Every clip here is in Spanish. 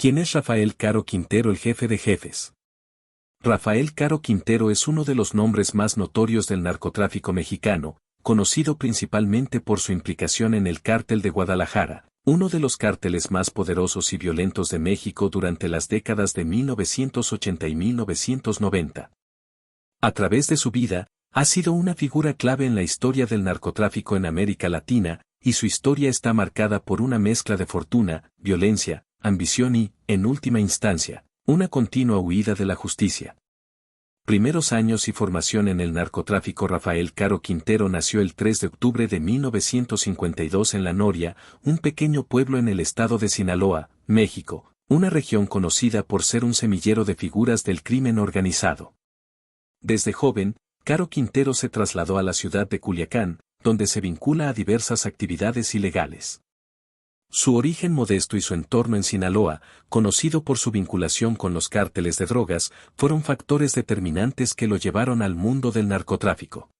¿Quién es Rafael Caro Quintero, el jefe de jefes? Rafael Caro Quintero es uno de los nombres más notorios del narcotráfico mexicano, conocido principalmente por su implicación en el Cártel de Guadalajara, uno de los cárteles más poderosos y violentos de México durante las décadas de 1980 y 1990. A través de su vida, ha sido una figura clave en la historia del narcotráfico en América Latina, y su historia está marcada por una mezcla de fortuna, violencia, ambición y, en última instancia, una continua huida de la justicia. Primeros años y formación en el narcotráfico. Rafael Caro Quintero nació el 3 de octubre de 1952 en La Noria, un pequeño pueblo en el estado de Sinaloa, México, una región conocida por ser un semillero de figuras del crimen organizado. Desde joven, Caro Quintero se trasladó a la ciudad de Culiacán, donde se vincula a diversas actividades ilegales. Su origen modesto y su entorno en Sinaloa, conocido por su vinculación con los cárteles de drogas, fueron factores determinantes que lo llevaron al mundo del narcotráfico.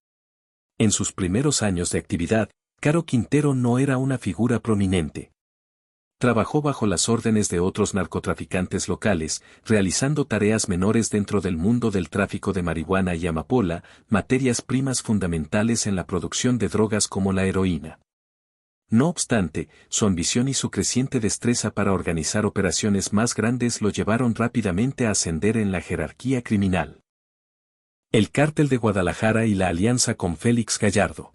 En sus primeros años de actividad, Caro Quintero no era una figura prominente. Trabajó bajo las órdenes de otros narcotraficantes locales, realizando tareas menores dentro del mundo del tráfico de marihuana y amapola, materias primas fundamentales en la producción de drogas como la heroína. No obstante, su ambición y su creciente destreza para organizar operaciones más grandes lo llevaron rápidamente a ascender en la jerarquía criminal. El Cártel de Guadalajara y la alianza con Félix Gallardo.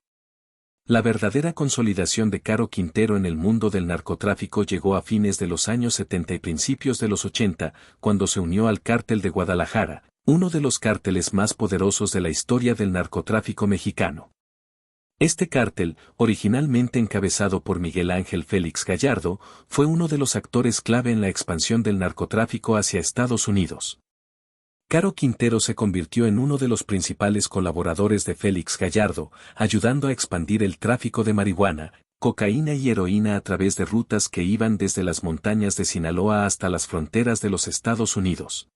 La verdadera consolidación de Caro Quintero en el mundo del narcotráfico llegó a fines de los años 70 y principios de los 80, cuando se unió al Cártel de Guadalajara, uno de los cárteles más poderosos de la historia del narcotráfico mexicano. Este cártel, originalmente encabezado por Miguel Ángel Félix Gallardo, fue uno de los actores clave en la expansión del narcotráfico hacia Estados Unidos. Caro Quintero se convirtió en uno de los principales colaboradores de Félix Gallardo, ayudando a expandir el tráfico de marihuana, cocaína y heroína a través de rutas que iban desde las montañas de Sinaloa hasta las fronteras de los Estados Unidos.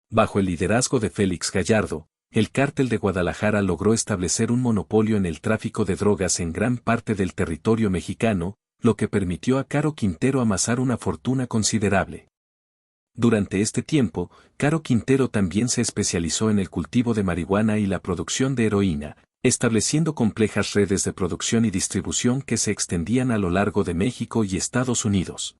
Bajo el liderazgo de Félix Gallardo, el Cártel de Guadalajara logró establecer un monopolio en el tráfico de drogas en gran parte del territorio mexicano, lo que permitió a Caro Quintero amasar una fortuna considerable. Durante este tiempo, Caro Quintero también se especializó en el cultivo de marihuana y la producción de heroína, estableciendo complejas redes de producción y distribución que se extendían a lo largo de México y Estados Unidos.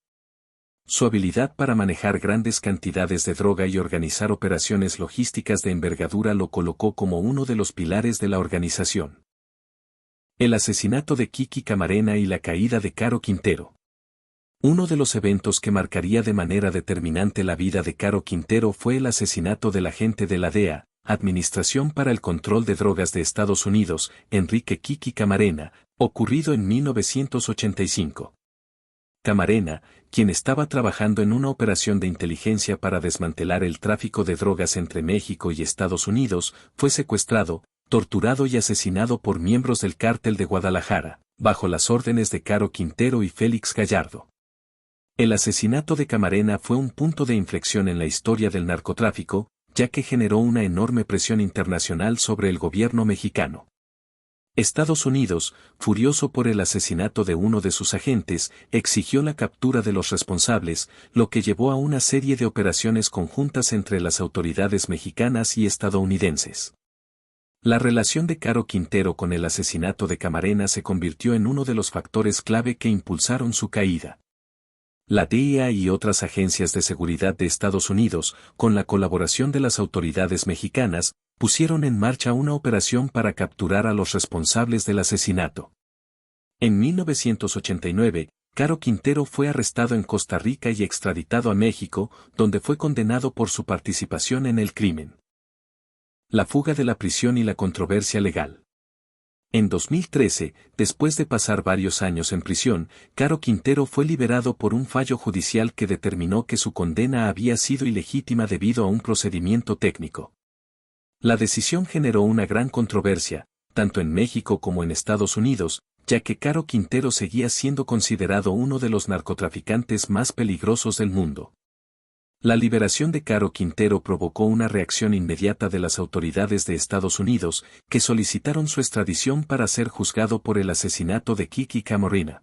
Su habilidad para manejar grandes cantidades de droga y organizar operaciones logísticas de envergadura lo colocó como uno de los pilares de la organización. El asesinato de Kiki Camarena y la caída de Caro Quintero. Uno de los eventos que marcaría de manera determinante la vida de Caro Quintero fue el asesinato del agente de la DEA, Administración para el Control de Drogas de Estados Unidos, Enrique Kiki Camarena, ocurrido en 1985. Camarena, quien estaba trabajando en una operación de inteligencia para desmantelar el tráfico de drogas entre México y Estados Unidos, fue secuestrado, torturado y asesinado por miembros del Cártel de Guadalajara, bajo las órdenes de Caro Quintero y Félix Gallardo. El asesinato de Camarena fue un punto de inflexión en la historia del narcotráfico, ya que generó una enorme presión internacional sobre el gobierno mexicano. Estados Unidos, furioso por el asesinato de uno de sus agentes, exigió la captura de los responsables, lo que llevó a una serie de operaciones conjuntas entre las autoridades mexicanas y estadounidenses. La relación de Caro Quintero con el asesinato de Camarena se convirtió en uno de los factores clave que impulsaron su caída. La DEA y otras agencias de seguridad de Estados Unidos, con la colaboración de las autoridades mexicanas, pusieron en marcha una operación para capturar a los responsables del asesinato. En 1989, Caro Quintero fue arrestado en Costa Rica y extraditado a México, donde fue condenado por su participación en el crimen. La fuga de la prisión y la controversia legal. En 2013, después de pasar varios años en prisión, Caro Quintero fue liberado por un fallo judicial que determinó que su condena había sido ilegítima debido a un procedimiento técnico. La decisión generó una gran controversia, tanto en México como en Estados Unidos, ya que Caro Quintero seguía siendo considerado uno de los narcotraficantes más peligrosos del mundo. La liberación de Caro Quintero provocó una reacción inmediata de las autoridades de Estados Unidos, que solicitaron su extradición para ser juzgado por el asesinato de Kiki Camarena.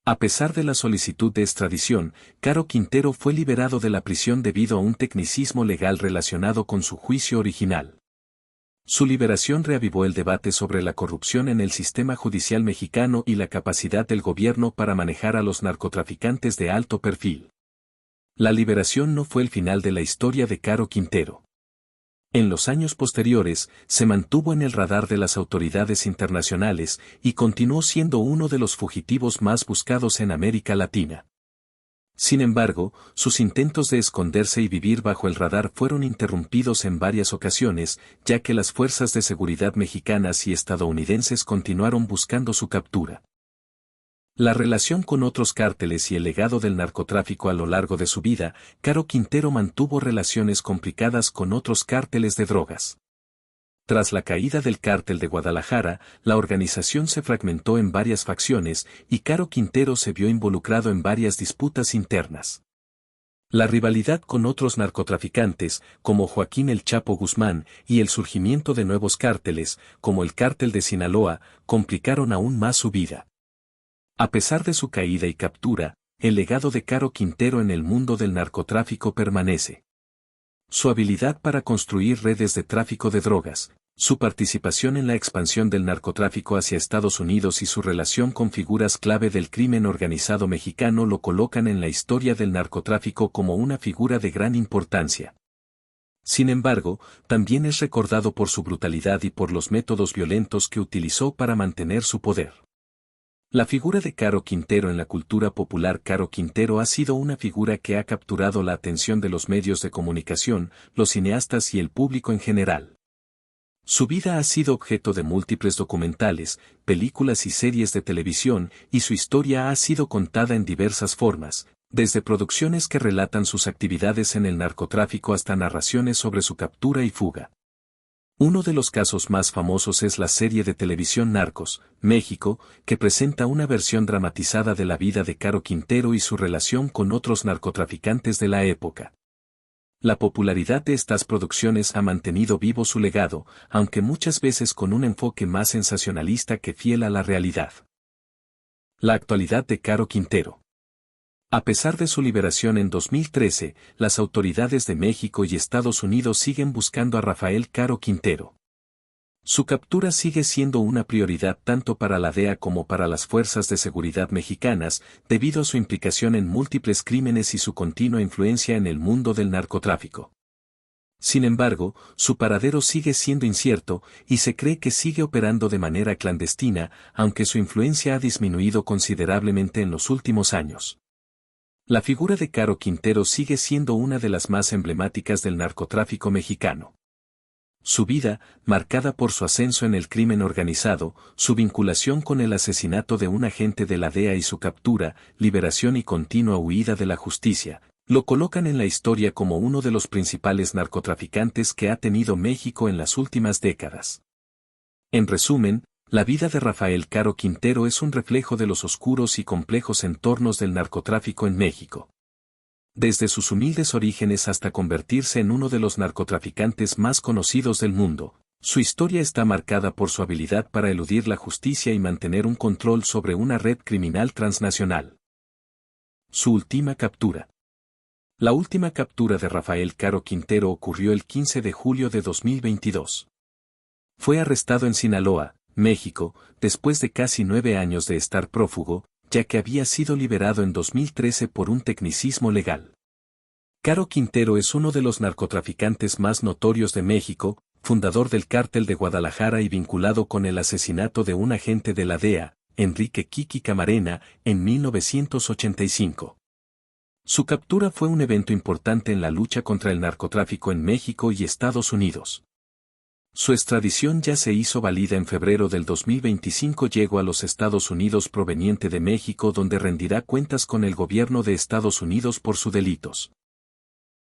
A pesar de la solicitud de extradición, Caro Quintero fue liberado de la prisión debido a un tecnicismo legal relacionado con su juicio original. Su liberación reavivó el debate sobre la corrupción en el sistema judicial mexicano y la capacidad del gobierno para manejar a los narcotraficantes de alto perfil. La liberación no fue el final de la historia de Caro Quintero. En los años posteriores, se mantuvo en el radar de las autoridades internacionales y continuó siendo uno de los fugitivos más buscados en América Latina. Sin embargo, sus intentos de esconderse y vivir bajo el radar fueron interrumpidos en varias ocasiones, ya que las fuerzas de seguridad mexicanas y estadounidenses continuaron buscando su captura. La relación con otros cárteles y el legado del narcotráfico a lo largo de su vida, Caro Quintero mantuvo relaciones complicadas con otros cárteles de drogas. Tras la caída del cártel de Guadalajara, la organización se fragmentó en varias facciones y Caro Quintero se vio involucrado en varias disputas internas. La rivalidad con otros narcotraficantes, como Joaquín El Chapo Guzmán, y el surgimiento de nuevos cárteles, como el cártel de Sinaloa, complicaron aún más su vida. A pesar de su caída y captura, el legado de Caro Quintero en el mundo del narcotráfico permanece. Su habilidad para construir redes de tráfico de drogas, su participación en la expansión del narcotráfico hacia Estados Unidos y su relación con figuras clave del crimen organizado mexicano lo colocan en la historia del narcotráfico como una figura de gran importancia. Sin embargo, también es recordado por su brutalidad y por los métodos violentos que utilizó para mantener su poder. La figura de Caro Quintero en la cultura popular. Caro Quintero ha sido una figura que ha capturado la atención de los medios de comunicación, los cineastas y el público en general. Su vida ha sido objeto de múltiples documentales, películas y series de televisión, y su historia ha sido contada en diversas formas, desde producciones que relatan sus actividades en el narcotráfico hasta narraciones sobre su captura y fuga. Uno de los casos más famosos es la serie de televisión Narcos, México, que presenta una versión dramatizada de la vida de Caro Quintero y su relación con otros narcotraficantes de la época. La popularidad de estas producciones ha mantenido vivo su legado, aunque muchas veces con un enfoque más sensacionalista que fiel a la realidad. La actualidad de Caro Quintero. A pesar de su liberación en 2013, las autoridades de México y Estados Unidos siguen buscando a Rafael Caro Quintero. Su captura sigue siendo una prioridad tanto para la DEA como para las fuerzas de seguridad mexicanas, debido a su implicación en múltiples crímenes y su continua influencia en el mundo del narcotráfico. Sin embargo, su paradero sigue siendo incierto, y se cree que sigue operando de manera clandestina, aunque su influencia ha disminuido considerablemente en los últimos años. La figura de Caro Quintero sigue siendo una de las más emblemáticas del narcotráfico mexicano. Su vida, marcada por su ascenso en el crimen organizado, su vinculación con el asesinato de un agente de la DEA y su captura, liberación y continua huida de la justicia, lo colocan en la historia como uno de los principales narcotraficantes que ha tenido México en las últimas décadas. En resumen, la vida de Rafael Caro Quintero es un reflejo de los oscuros y complejos entornos del narcotráfico en México. Desde sus humildes orígenes hasta convertirse en uno de los narcotraficantes más conocidos del mundo, su historia está marcada por su habilidad para eludir la justicia y mantener un control sobre una red criminal transnacional. Su última captura. La última captura de Rafael Caro Quintero ocurrió el 15 de julio de 2022. Fue arrestado en Sinaloa, México, después de casi 9 años de estar prófugo, ya que había sido liberado en 2013 por un tecnicismo legal. Caro Quintero es uno de los narcotraficantes más notorios de México, fundador del cártel de Guadalajara y vinculado con el asesinato de un agente de la DEA, Enrique Kiki Camarena, en 1985. Su captura fue un evento importante en la lucha contra el narcotráfico en México y Estados Unidos. Su extradición ya se hizo válida en febrero del 2025. Llegó a los Estados Unidos proveniente de México, donde rendirá cuentas con el gobierno de Estados Unidos por sus delitos.